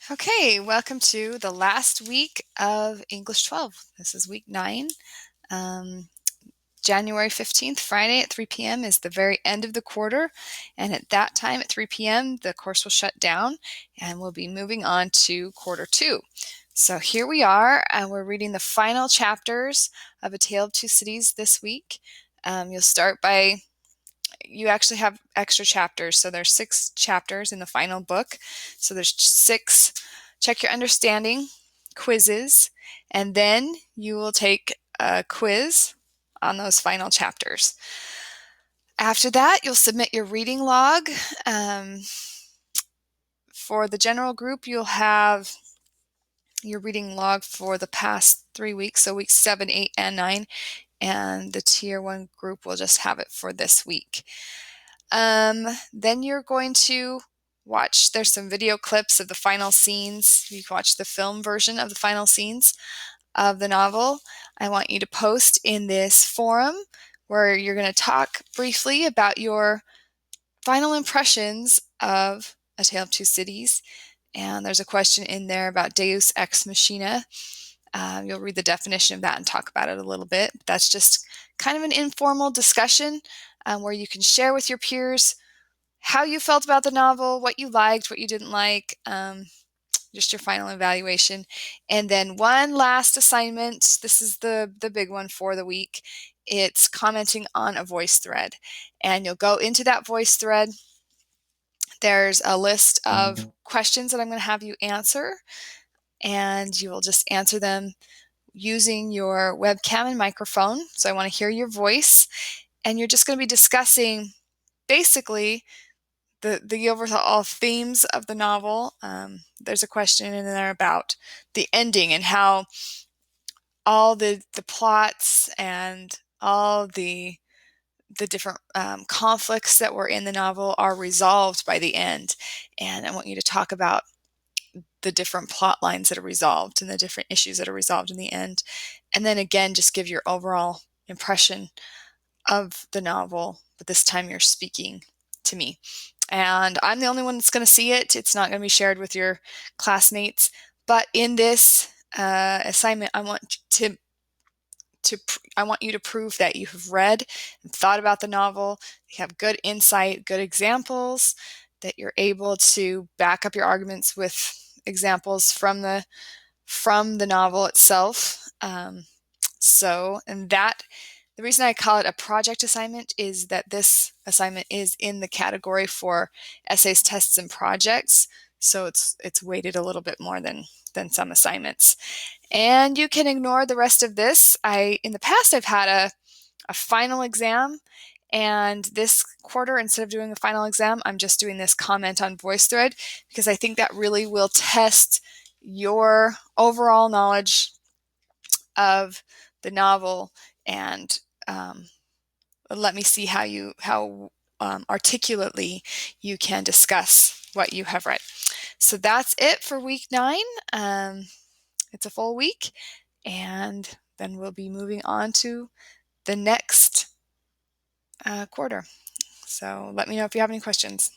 Okay, welcome to the last week of English 12. This is week 9. Um, January 15th, Friday at 3 p.m. is the very end of the quarter. And at that time, at 3 p.m., the course will shut down and we'll be moving on to quarter 2. So here we are, and we're reading the final chapters of A Tale of Two Cities this week. You'll start by you actually have extra chapters. So there's 6 chapters in the final book. So there's 6 check your understanding quizzes, and then you will take a quiz on those final chapters. After that, you'll submit your reading log. For the general group, you'll have your reading log for the past 3 weeks, so weeks 7, 8, and 9, and the Tier 1 group will just have it for this week. Then you're going to watch, there's some video clips of the final scenes. You can watch the film version of the final scenes of the novel. I want you to post in this forum where you're going to talk briefly about your final impressions of A Tale of Two Cities. And there's a question in there about Deus Ex Machina. You'll read the definition of that and talk about it a little bit. That's just kind of an informal discussion where you can share with your peers how you felt about the novel, what you liked, what you didn't like, just your final evaluation. And then one last assignment. This is the big one for the week. It's commenting on a voice thread. And you'll go into that voice thread. There's a list of questions that I'm going to have you answer, and you will just answer them using your webcam and microphone. So I want to hear your voice, and you're just going to be discussing basically the overall themes of the novel. There's a question in there about the ending and how all the plots and all the different conflicts that were in the novel are resolved by the end. And I want you to talk about the different plot lines that are resolved and the different issues that are resolved in the end. And then again, just give your overall impression of the novel, but this time you're speaking to me. And I'm the only one that's going to see it. It's not going to be shared with your classmates. But in this assignment, I want you to prove that you have read and thought about the novel, you have good insight, good examples, that you're able to back up your arguments with examples from the novel itself. The reason I call it a project assignment is that this assignment is in the category for essays, tests, and projects. So it's weighted a little bit more than some assignments. And you can ignore the rest of this. In the past, I've had a final exam, and this quarter, instead of doing a final exam, I'm just doing this comment on VoiceThread because I think that really will test your overall knowledge of the novel and let me see how articulately you can discuss what you have read. So that's it for week 9. It's a full week, and then we'll be moving on to the next quarter. So let me know if you have any questions.